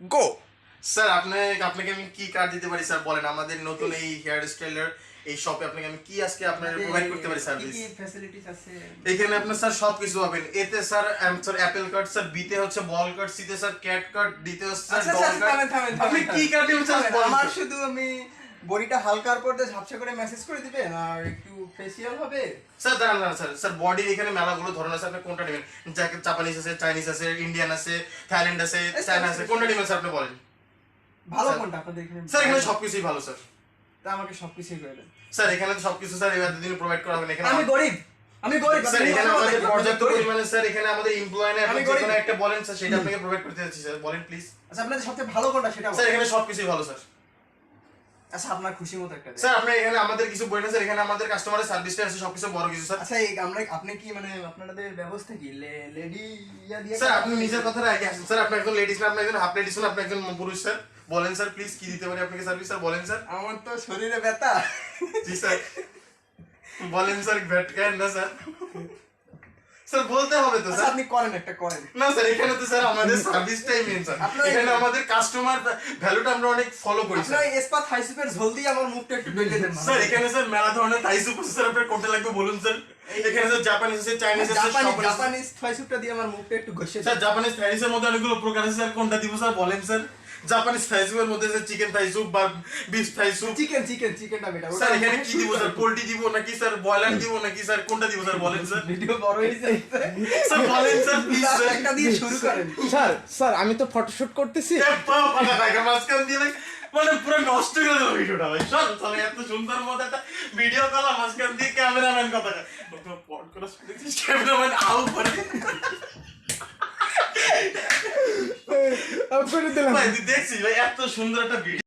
গো। Sir আপনাকে আমি কি কার্ড দিতে পারি স্যার বলেন, আমাদের নতুন এই হেয়ার স্টাইলার এই শপে আপনাকে আমি কি আজকে আপনাকে প্রোভাইড করতে পারি সার্ভিস? কি ফ্যাসিলিটিস আছে এখানে আপনার স্যার সবকিছু পাবেন। এতে sir sir Apple card, sir বিতে হচ্ছে বল কার্ড, সিতে স্যার ক্যাট কার্ড, ডিতে হচ্ছে স্যার আচ্ছা ডগ আচ্ছা কার্ড। থামেন আপনি কি কার্ড নেবেন স্যার বলেন? আমার শুধু আমি বডিটা হালকার পর ঝাপসা করে মেসেজ করে দিবেন আর একটু ফেসিয়াল হবে। স্যার দাঁড়ান না স্যার, স্যার বডি এখানে মেলাগুলো ধরন আছে, আপনি কোনটা নেবেন? জাপানিজ আছে, চাইনিজ আছে, ইন্ডিয়ান আছে, থাইল্যান্ড আছে, চায়না আছে, কোনটা নেবেন স্যার আপনি বলেন? ভালো স্যার, কোনটা আপনাদের এখানে? স্যার এখানে সবকিছুই ভালো স্যার। তা আমাকে সবকিছুই করে দেন। স্যার এখানে তো সবকিছু স্যার এবার দিন প্রোভাইড করা হবে না। এখানে আমি গরিব স্যার আপনি এখানে ভালো আমাদের দেখেন, পর্যাপ্ত আপনি গরিব। পরিমাণে স্যার এখানে আমাদের এমপ্লয় না, আপনি আমি যে গরিব। কোনো একটা বলেন স্যার সেটা আপনাকে প্রোভাইড করতে যাচ্ছি স্যার, বলেন প্লিজ। আচ্ছা আপনাদের সবচেয়ে ভালো কোনটা সেটা স্যার বলেন। এখানে সবকিছুই ভালো স্যার। আচ্ছা আপনার খুশি মতো একটা দেন। স্যার আপনি এখানে আমাদের কিছু বই না স্যার, এখানে আমাদের কাস্টমারের সার্ভিসটা আছে সবকিছু বড় কিছু স্যার। আচ্ছা এই আপনি কি মানে আপনাদের ব্যবস্থা কি লেডি ইয়া দিয়ে? স্যার আপনি নিজের কথাটা আগে আসেন স্যার, আপনি একজন লেডিস না, আপনি একজন হাফ লেডিস না, আপনি একজন পুরুষ স্যার। বলেন স্যার প্লিজ কি দিতে পারি আপনাকে সার্ভিস স্যার, বলেন স্যার। আমার তো শরীরে ব্যথা। জি স্যার বলেন স্যার, ভেটকায়েন না স্যার। স্যার বলতে হবে তো আচ্ছা স্যার। আপনি করেন একটা করেন। না স্যার এখানে তো স্যার আমাদের সার্ভিসটাই মেন স্যার। এখানে আমাদের কাস্টমার ভ্যালুটা আমরা অনেক ফলো করি আপনি স্যার। ওই এসপা থাই সুপের ঝোল দিয়ে আমার মুখটা একটু ডলে দেন। স্যার এখানে স্যার মেলা ধরনের থাই স্যুপ আছে স্যার, আপনার কোনটা লাগবে বলুন স্যার। এখানে স্যার জাপানিজ আছে, চাইনিজ আছে, সব আছে। জাপানিজ থাই সুপটা দিয়ে আমার মুখটা একটু ঘষে দেন। স্যার জাপানিজ থাই স্যুপের মধ্যে অনেকগুলো প্রকার আছে স্যার, কোনটা দিব স্যার বলেন স্যার। জাপানিজ থাই স্যুপের মধ্যে স্যার চিকেন থাই স্যুপ বা বিফ থাই স্যুপ। চিকেনটা বেটা। স্যার এখানে কি দিব স্যার, পোল্ট্রি দিব নাকি স্যার ব্রয়লার দিব নাকি স্যার, কোনটা দিব স্যার বলেন স্যার। ভিডিও বড় হয়ে যাচ্ছে। স্যার বলেন স্যার প্লিজ স্যার। একটা দিয়ে শুরু করেন। স্যার আমি তো ফটোশুট করতেছি। মাঝখান দিয়ে ভাই মানে পুরো নষ্ট করে দেবো ভিডিওটা ভাই। সর তাহলে এত সুন্দর মতো একটা ভিডিও করা মাঝখান দিয়ে ক্যামেরাম্যান কথা ক্যামেরাম্যান আউ করে করে দিলাম। ভাই তুই দেখছিস ভাই এত সুন্দর একটা ভিডিও